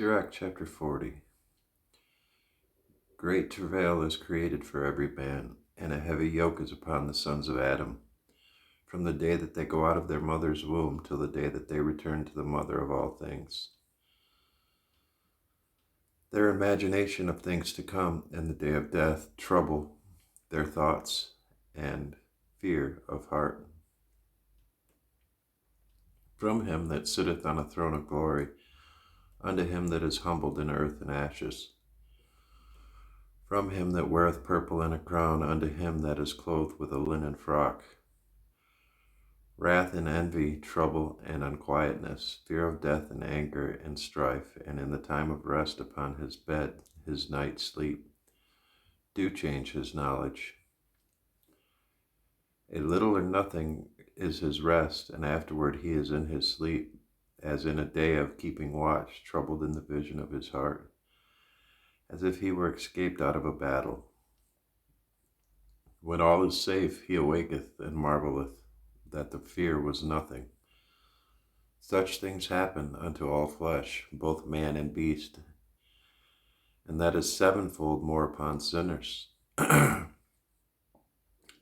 Sirach chapter 40. Great travail is created for every man, and a heavy yoke is upon the sons of Adam, from the day that they go out of their mother's womb till the day that they return to the mother of all things. Their imagination of things to come and the day of death trouble their thoughts and fear of heart. From him that sitteth on a throne of glory, unto him that is humbled in earth and ashes. From him that weareth purple and a crown, unto him that is clothed with a linen frock. Wrath and envy, trouble and unquietness, fear of death and anger and strife, and in the time of rest upon his bed, his night sleep, do change his knowledge. A little or nothing is his rest, and afterward he is in his sleep, as in a day of keeping watch, troubled in the vision of his heart, as if he were escaped out of a battle. When all is safe, he awaketh and marveleth that the fear was nothing. Such things happen unto all flesh, both man and beast, and that is sevenfold more upon sinners. Death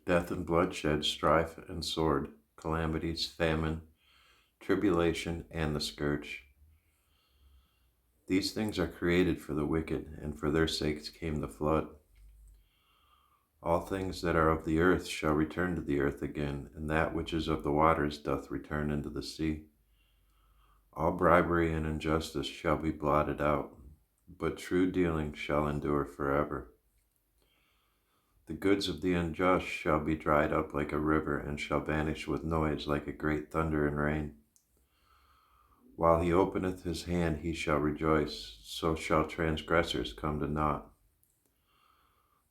and bloodshed, strife and sword, calamities, famine, tribulation, and the scourge. These things are created for the wicked, and for their sakes came the flood. All things that are of the earth shall return to the earth again, and that which is of the waters doth return into the sea. All bribery and injustice shall be blotted out, but true dealing shall endure forever. The goods of the unjust shall be dried up like a river, and shall vanish with noise like a great thunder and rain. While he openeth his hand, he shall rejoice, so shall transgressors come to naught.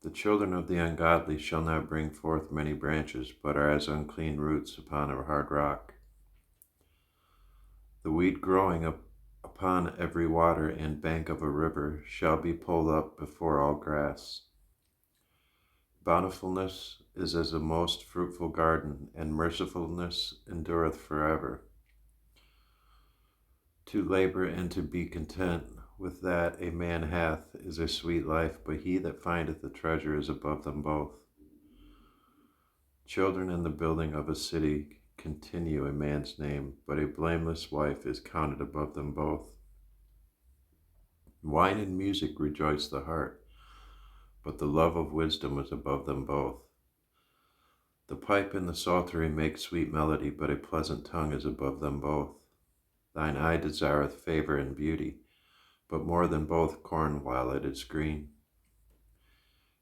The children of the ungodly shall not bring forth many branches, but are as unclean roots upon a hard rock. The weed growing up upon every water and bank of a river shall be pulled up before all grass. Bountifulness is as a most fruitful garden, and mercifulness endureth forever. To labor and to be content with that a man hath is a sweet life, but he that findeth a treasure is above them both. Children in the building of a city continue a man's name, but a blameless wife is counted above them both. Wine and music rejoice the heart, but the love of wisdom is above them both. The pipe and the psaltery make sweet melody, but a pleasant tongue is above them both. Thine eye desireth favor and beauty, but more than both corn while it is green.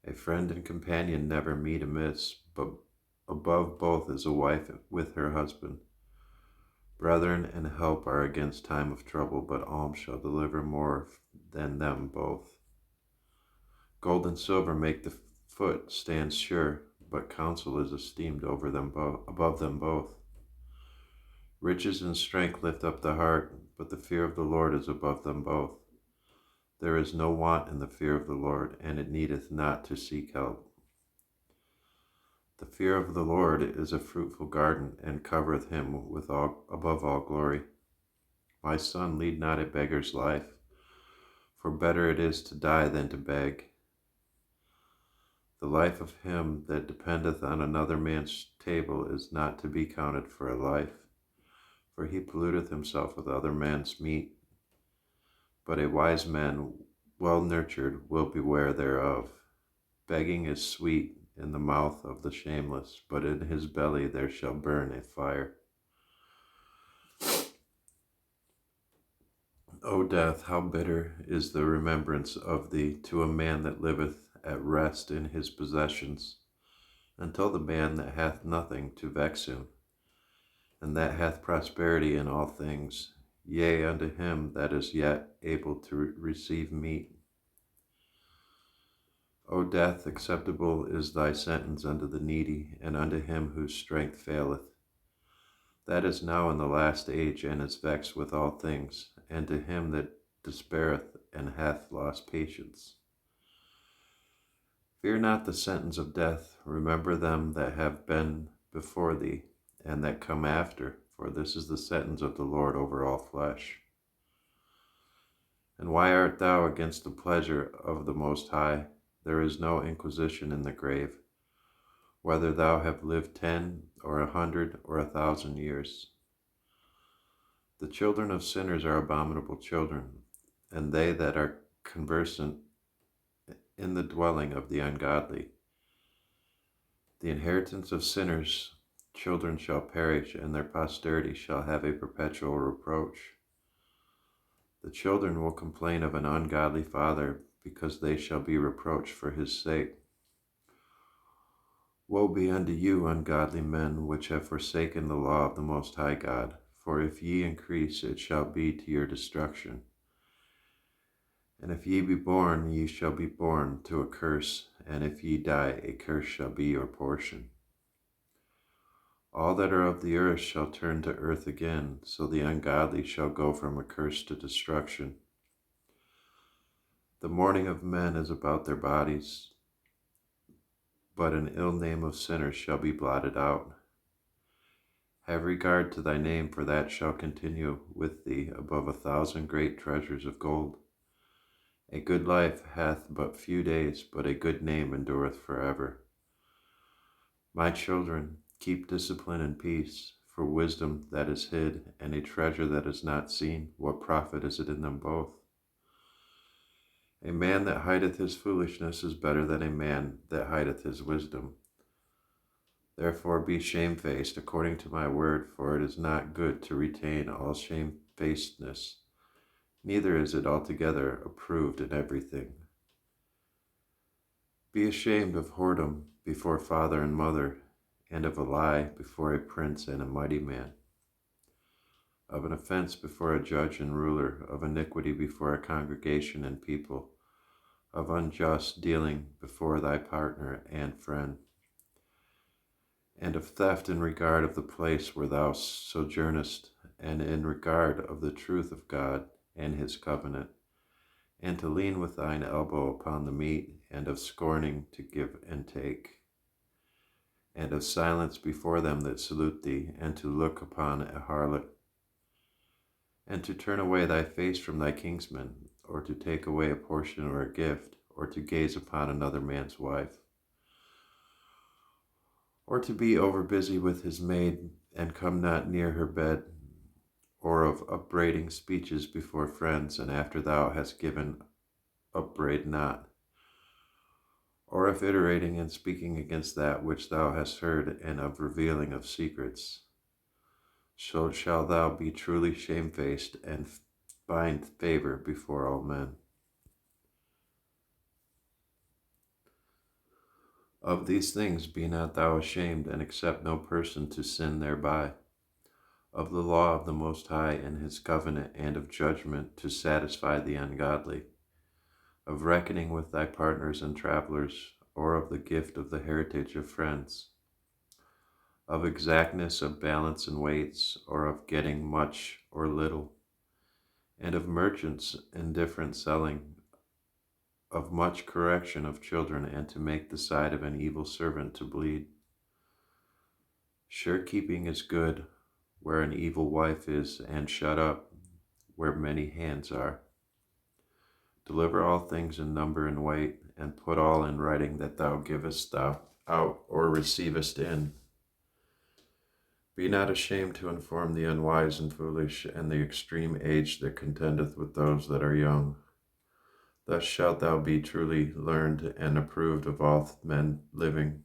A friend and companion never meet amiss, but above both is a wife with her husband. Brethren and help are against time of trouble, but alms shall deliver more than them both. Gold and silver make the foot stand sure, but counsel is esteemed over them above them both. Riches and strength lift up the heart, but the fear of the Lord is above them both. There is no want in the fear of the Lord, and it needeth not to seek help. The fear of the Lord is a fruitful garden, and covereth him with above all glory. My son, lead not a beggar's life, for better it is to die than to beg. The life of him that dependeth on another man's table is not to be counted for a life, for he polluteth himself with other man's meat. But a wise man, well nurtured, will beware thereof. Begging is sweet in the mouth of the shameless, but in his belly there shall burn a fire. O death, how bitter is the remembrance of thee to a man that liveth at rest in his possessions, until the man that hath nothing to vex him, and that hath prosperity in all things, yea, unto him that is yet able to receive meat. O death, acceptable is thy sentence unto the needy, and unto him whose strength faileth. That is now in the last age, and is vexed with all things, and to him that despaireth and hath lost patience. Fear not the sentence of death, remember them that have been before thee, and that come after, for this is the sentence of the Lord over all flesh. And why art thou against the pleasure of the Most High? There is no inquisition in the grave, whether thou have lived 10 or 100 or 1,000 years. The children of sinners are abominable children, and they that are conversant in the dwelling of the ungodly. The inheritance of sinners' children shall perish, and their posterity shall have a perpetual reproach. The children will complain of an ungodly father, because they shall be reproached for his sake. Woe be unto you, ungodly men, which have forsaken the law of the Most High God, for if ye increase, it shall be to your destruction. And if ye be born, ye shall be born to a curse, and if ye die, a curse shall be your portion. All that are of the earth shall turn to earth again, so the ungodly shall go from a curse to destruction. The mourning of men is about their bodies, but an ill name of sinners shall be blotted out. Have regard to thy name, for that shall continue with thee above 1,000 great treasures of gold. A good life hath but few days, but a good name endureth forever. My children, keep discipline and peace, for wisdom that is hid, and a treasure that is not seen, what profit is it in them both? A man that hideth his foolishness is better than a man that hideth his wisdom. Therefore be shamefaced according to my word, for it is not good to retain all shamefacedness, neither is it altogether approved in everything. Be ashamed of whoredom before father and mother, and of a lie before a prince and a mighty man, of an offense before a judge and ruler, of iniquity before a congregation and people, of unjust dealing before thy partner and friend, and of theft in regard of the place where thou sojournest, and in regard of the truth of God and his covenant, and to lean with thine elbow upon the meat, and of scorning to give and take, and of silence before them that salute thee, and to look upon a harlot, and to turn away thy face from thy kinsman, or to take away a portion or a gift, or to gaze upon another man's wife, or to be over busy with his maid, and come not near her bed, or of upbraiding speeches before friends, and after thou hast given, upbraid not, or of iterating and speaking against that which thou hast heard, and of revealing of secrets. So shalt thou be truly shamefaced, and find favor before all men. Of these things be not thou ashamed, and accept no person to sin thereby. Of the law of the Most High and his covenant, and of judgment to satisfy the ungodly, of reckoning with thy partners and travelers, or of the gift of the heritage of friends, of exactness of balance and weights, or of getting much or little, and of merchants indifferent selling, of much correction of children, and to make the side of an evil servant to bleed. Sure keeping is good where an evil wife is, and shut up where many hands are. Deliver all things in number and weight, and put all in writing that thou givest thou out or receivest in. Be not ashamed to inform the unwise and foolish, and the extreme age that contendeth with those that are young. Thus shalt thou be truly learned and approved of all men living.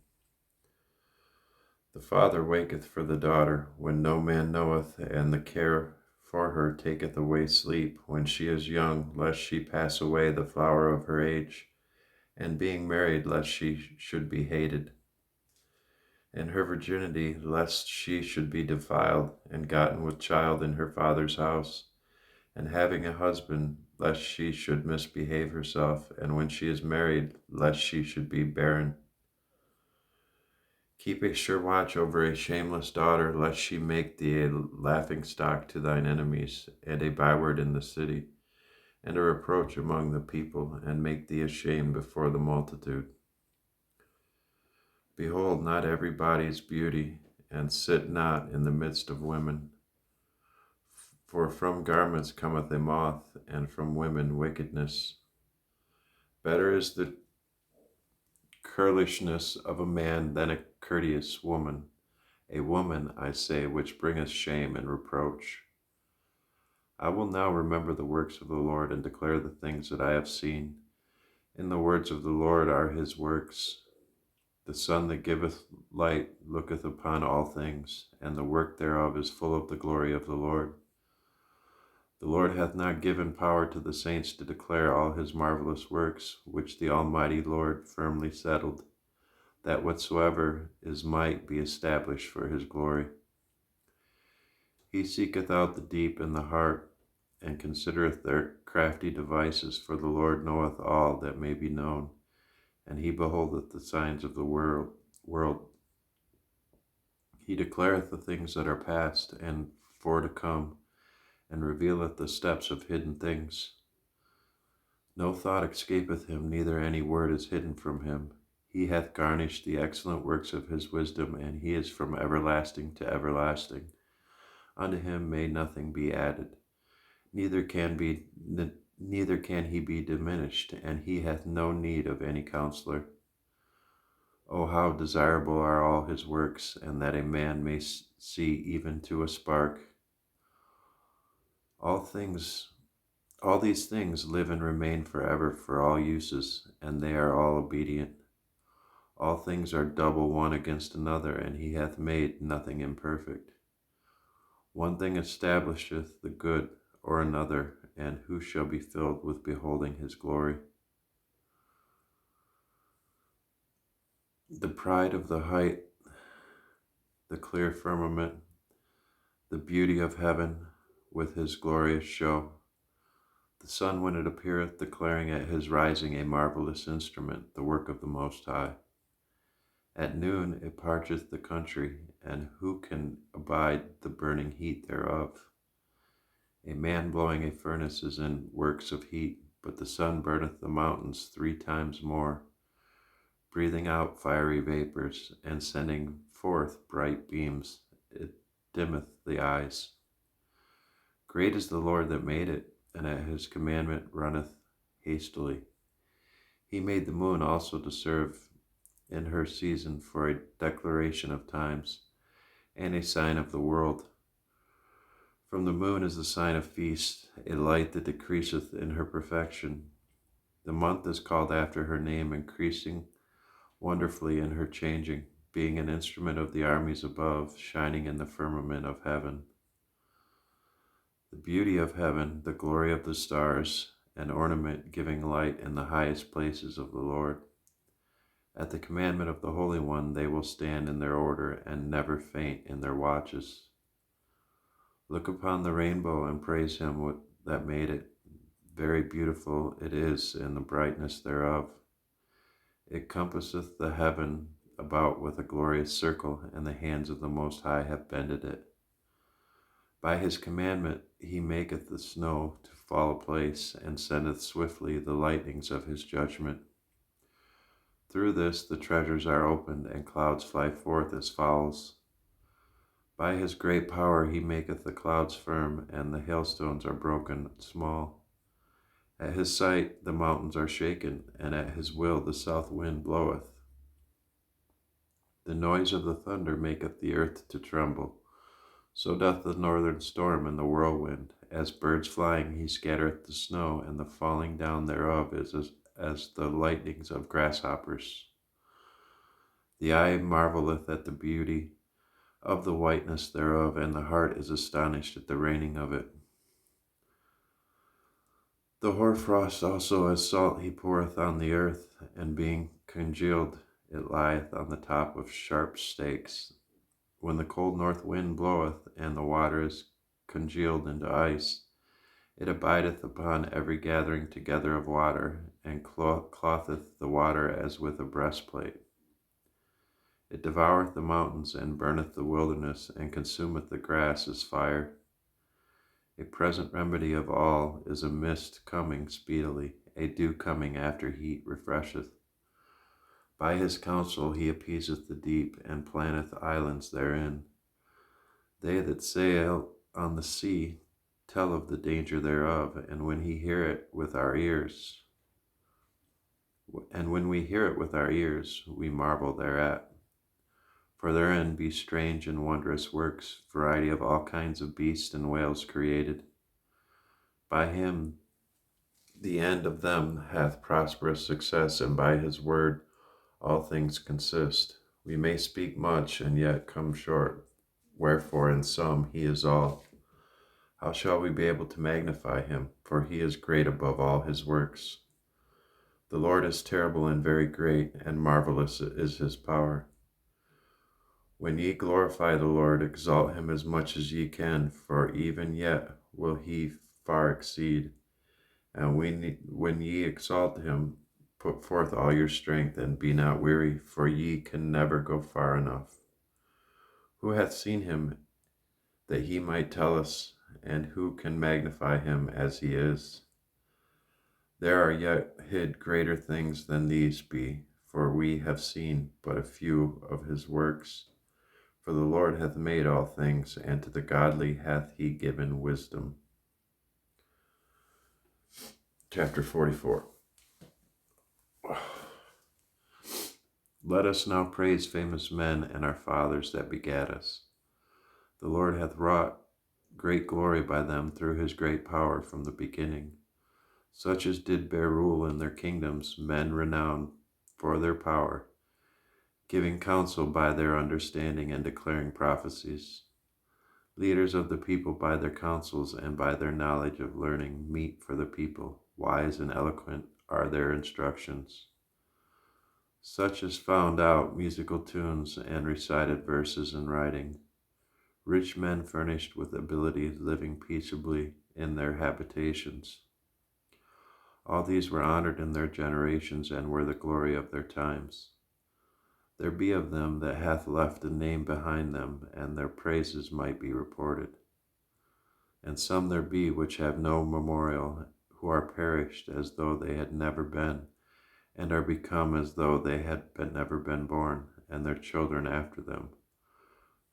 The father waketh for the daughter when no man knoweth, and the care for her taketh away sleep when she is young, lest she pass away the flower of her age, and being married, lest she should be hated. In her virginity, lest she should be defiled, and gotten with child in her father's house, and having a husband, lest she should misbehave herself, and when she is married, lest she should be barren. Keep a sure watch over a shameless daughter, lest she make thee a laughingstock to thine enemies, and a byword in the city, and a reproach among the people, and make thee ashamed before the multitude. Behold, not every body is beauty, and sit not in the midst of women. For from garments cometh a moth, and from women wickedness. Better is the churlishness of a man than a courteous woman, a woman, I say, which bringeth shame and reproach. I will now remember the works of the Lord, and declare the things that I have seen. In the words of the Lord are his works. The sun that giveth light looketh upon all things, and the work thereof is full of the glory of the Lord. The Lord hath not given power to the saints to declare all his marvelous works, which the Almighty Lord firmly settled, that whatsoever is might be established for his glory. He seeketh out the deep in the heart, and considereth their crafty devices, for the Lord knoweth all that may be known, and he beholdeth the signs of the world. He declareth the things that are past and for to come, and revealeth the steps of hidden things. No thought escapeth him, neither any word is hidden from him. He hath garnished the excellent works of his wisdom, and he is from everlasting to everlasting. Unto him may nothing be added, neither can he be diminished, and he hath no need of any counselor. O how desirable are all his works, and that a man may see even to a spark. All these things live and remain forever for all uses, and they are all obedient. All things are double one against another, and he hath made nothing imperfect. One thing establisheth the good, or another, and who shall be filled with beholding his glory? The pride of the height, the clear firmament, the beauty of heaven with his glorious show. The sun when it appeareth, declaring at his rising a marvelous instrument, the work of the Most High. At noon it parcheth the country, and who can abide the burning heat thereof? A man blowing a furnace is in works of heat, but the sun burneth the mountains 3 times more, breathing out fiery vapors, and sending forth bright beams. It dimmeth the eyes. Great is the Lord that made it, and at his commandment runneth hastily. He made the moon also to serve in her season for a declaration of times, and a sign of the world. From the moon is the sign of feast, a light that decreaseth in her perfection. The month is called after her name, increasing wonderfully in her changing, being an instrument of the armies above, shining in the firmament of heaven. The beauty of heaven, the glory of the stars, an ornament giving light in the highest places of the Lord. At the commandment of the Holy One they will stand in their order, and never faint in their watches. Look upon the rainbow and praise him that made it. Very beautiful it is in the brightness thereof. It compasseth the heaven about with a glorious circle, and the hands of the Most High have bended it. By his commandment he maketh the snow to fall apace, and sendeth swiftly the lightnings of his judgment. Through this the treasures are opened, and clouds fly forth as fowls. By his great power he maketh the clouds firm, and the hailstones are broken small. At his sight the mountains are shaken, and at his will the south wind bloweth. The noise of the thunder maketh the earth to tremble. So doth the northern storm and the whirlwind. As birds flying he scattereth the snow, and the falling down thereof is as the lightnings of grasshoppers. The eye marvelleth at the beauty of the whiteness thereof, and the heart is astonished at the raining of it. The hoarfrost also as salt he poureth on the earth, and being congealed it lieth on the top of sharp stakes. When the cold north wind bloweth, and the water is congealed into ice, it abideth upon every gathering together of water, and clotheth the water as with a breastplate. It devoureth the mountains, and burneth the wilderness, and consumeth the grass as fire. A present remedy of all is a mist coming speedily, a dew coming after heat refresheth. By his counsel he appeaseth the deep, and planteth islands therein. They that sail on the sea tell of the danger thereof, and when we hear it with our ears, we marvel thereat. For therein be strange and wondrous works, variety of all kinds of beasts and whales created. By him the end of them hath prosperous success, and by his word all things consist. We may speak much, and yet come short, wherefore in sum he is all. How shall we be able to magnify him? For he is great above all his works. The Lord is terrible and very great, and marvelous is his power. When ye glorify the Lord, exalt him as much as ye can, for even yet will he far exceed. And when ye exalt him, put forth all your strength, and be not weary, for ye can never go far enough. Who hath seen him that he might tell us, and who can magnify him as he is? There are yet hid greater things than these be, for we have seen but a few of his works. For the Lord hath made all things, and to the godly hath he given wisdom. Chapter 44. Let us now praise famous men and our fathers that begat us. The Lord hath wrought great glory by them through his great power from the beginning. Such as did bear rule in their kingdoms, men renowned for their power, giving counsel by their understanding and declaring prophecies. Leaders of the people by their counsels and by their knowledge of learning meet for the people. Wise and eloquent are their instructions. Such as found out musical tunes and recited verses in writing. Rich men furnished with ability, living peaceably in their habitations. All these were honored in their generations, and were the glory of their times. There be of them that hath left a name behind them, and their praises might be reported. And some there be which have no memorial, who are perished as though they had never been, and are become as though they had never been born, and their children after them.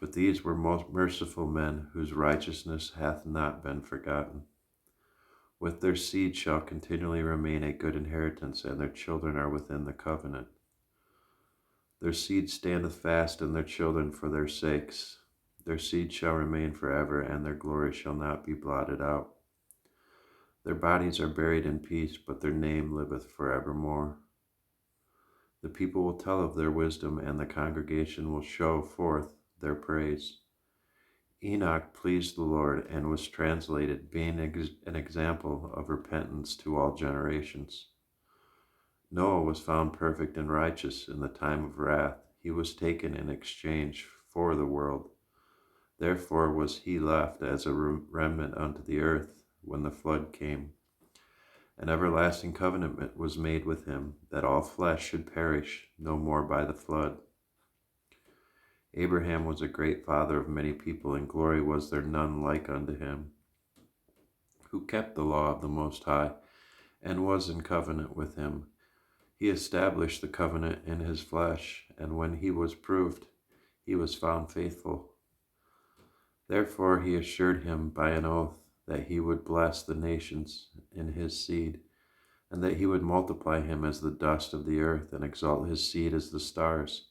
But these were most merciful men, whose righteousness hath not been forgotten. With their seed shall continually remain a good inheritance, and their children are within the covenant. Their seed standeth fast, and their children for their sakes. Their seed shall remain forever, and their glory shall not be blotted out. Their bodies are buried in peace, but their name liveth forevermore. The people will tell of their wisdom, and the congregation will show forth their praise. Enoch pleased the Lord, and was translated, being an example of repentance to all generations. Noah was found perfect and righteous in the time of wrath. He was taken in exchange for the world. Therefore was he left as a remnant unto the earth when the flood came. An everlasting covenant was made with him, that all flesh should perish no more by the flood. Abraham was a great father of many people, and glory was there none like unto him, who kept the law of the Most High, and was in covenant with him. He established the covenant in his flesh, and when he was proved, he was found faithful. Therefore he assured him by an oath that he would bless the nations in his seed, and that he would multiply him as the dust of the earth, and exalt his seed as the stars,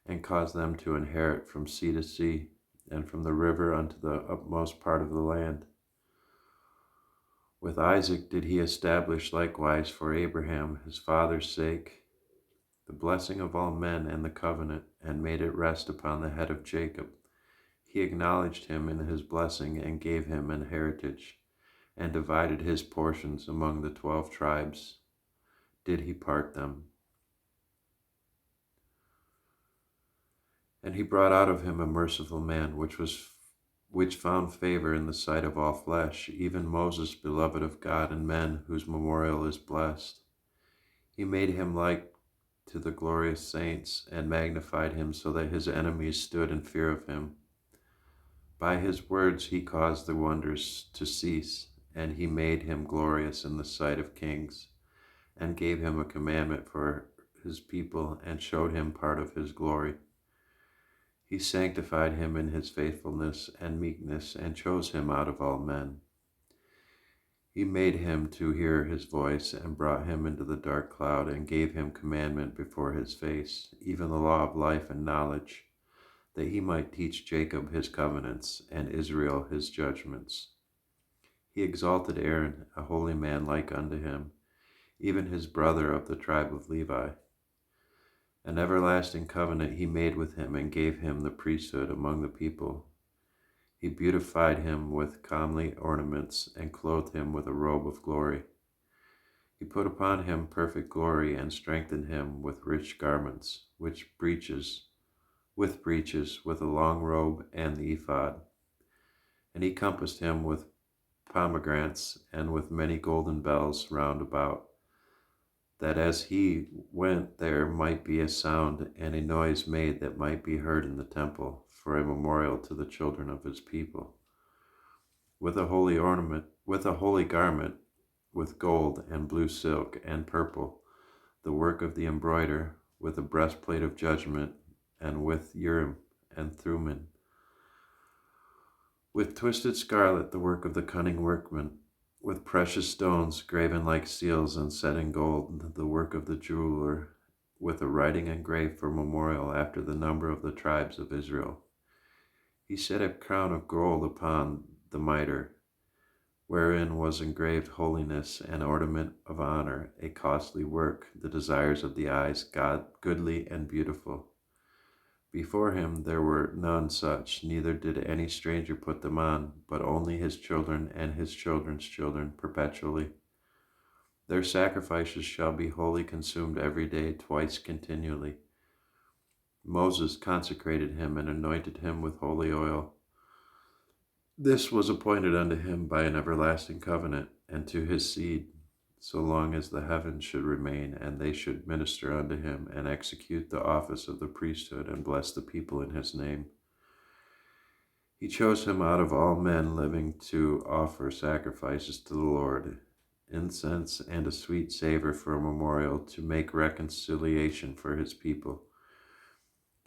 and cause them to inherit from sea to sea, and from the river unto the utmost part of the land. With Isaac did he establish likewise for Abraham his father's sake the blessing of all men and the covenant, and made it rest upon the head of Jacob. He acknowledged him in his blessing, and gave him an heritage, and divided his portions among the 12 tribes. Did he part them? And he brought out of him a merciful man, which found favor in the sight of all flesh, even Moses, beloved of God and men, whose memorial is blessed. He made him like to the glorious saints, and magnified him, so that his enemies stood in fear of him. By his words he caused the wonders to cease, and he made him glorious in the sight of kings, and gave him a commandment for his people, and showed him part of his glory. He sanctified him in his faithfulness and meekness, and chose him out of all men. He made him to hear his voice, and brought him into the dark cloud, and gave him commandment before his face, even the law of life and knowledge, that he might teach Jacob his covenants, and Israel his judgments. He exalted Aaron, a holy man like unto him, even his brother of the tribe of Levi. An everlasting covenant he made with him, and gave him the priesthood among the people. He beautified him with comely ornaments, and clothed him with a robe of glory. He put upon him perfect glory, and strengthened him with rich garments, with breeches, with a long robe and the ephod. And he compassed him with pomegranates, and with many golden bells round about, that as he went there might be a sound and a noise made that might be heard in the temple, for a memorial to the children of his people. With a holy ornament, with a holy garment, with gold and blue silk and purple, the work of the embroider, with a breastplate of judgment, and with Urim and Thummim, with twisted scarlet, the work of the cunning workman, with precious stones graven like seals and set in gold, the work of the jeweler, with a writing engraved for memorial after the number of the tribes of Israel. He set a crown of gold upon the mitre, wherein was engraved holiness, an ornament of honor, a costly work, the desires of the eyes, God, goodly and beautiful. Before him there were none such, neither did any stranger put them on, but only his children and his children's children perpetually. Their sacrifices shall be wholly consumed every day, twice continually. Moses consecrated him and anointed him with holy oil. This was appointed unto him by an everlasting covenant, and to his seed, so long as the heavens should remain, and they should minister unto him, and execute the office of the priesthood, and bless the people in his name. He chose him out of all men living to offer sacrifices to the Lord, incense and a sweet savor for a memorial, to make reconciliation for his people.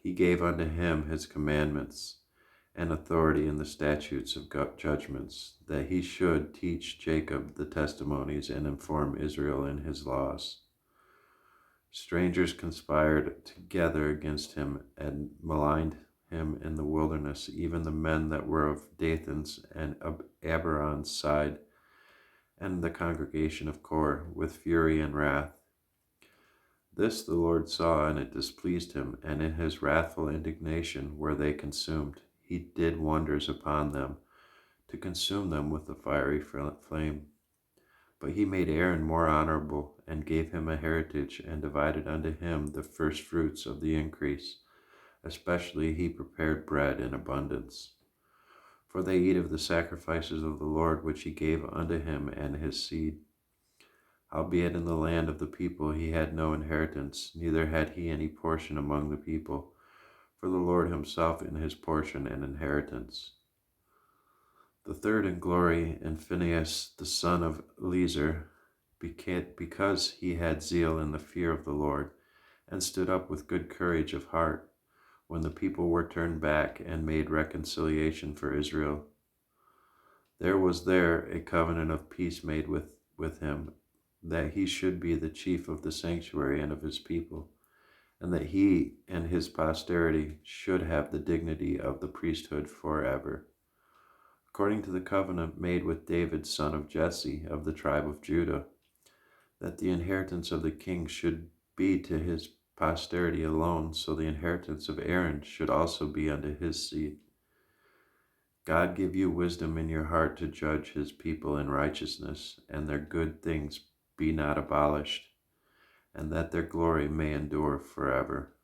He gave unto him his commandments, and authority in the statutes of judgments, that he should teach Jacob the testimonies, and inform Israel in his laws. Strangers conspired together against him, and maligned him in the wilderness, even the men that were of Dathan's and of Abiron's side, and the congregation of Kor, with fury and wrath. This the Lord saw, and it displeased him, and in his wrathful indignation were they consumed. He did wonders upon them, to consume them with the fiery flame. But he made Aaron more honorable, and gave him a heritage, and divided unto him the firstfruits of the increase. Especially he prepared bread in abundance. For they eat of the sacrifices of the Lord, which he gave unto him and his seed. Howbeit in the land of the people he had no inheritance, neither had he any portion among the people, for the Lord himself in his portion and inheritance. The third in glory in Phinehas the son of Eleazar, because he had zeal in the fear of the Lord, and stood up with good courage of heart, when the people were turned back, and made reconciliation for Israel. There was there a covenant of peace made with him, that he should be the chief of the sanctuary and of his people, and that he and his posterity should have the dignity of the priesthood forever, according to the covenant made with David son of Jesse of the tribe of Judah, that the inheritance of the king should be to his posterity alone, so the inheritance of Aaron should also be unto his seed. God give you wisdom in your heart to judge his people in righteousness, and their good things be not abolished, and that their glory may endure forever.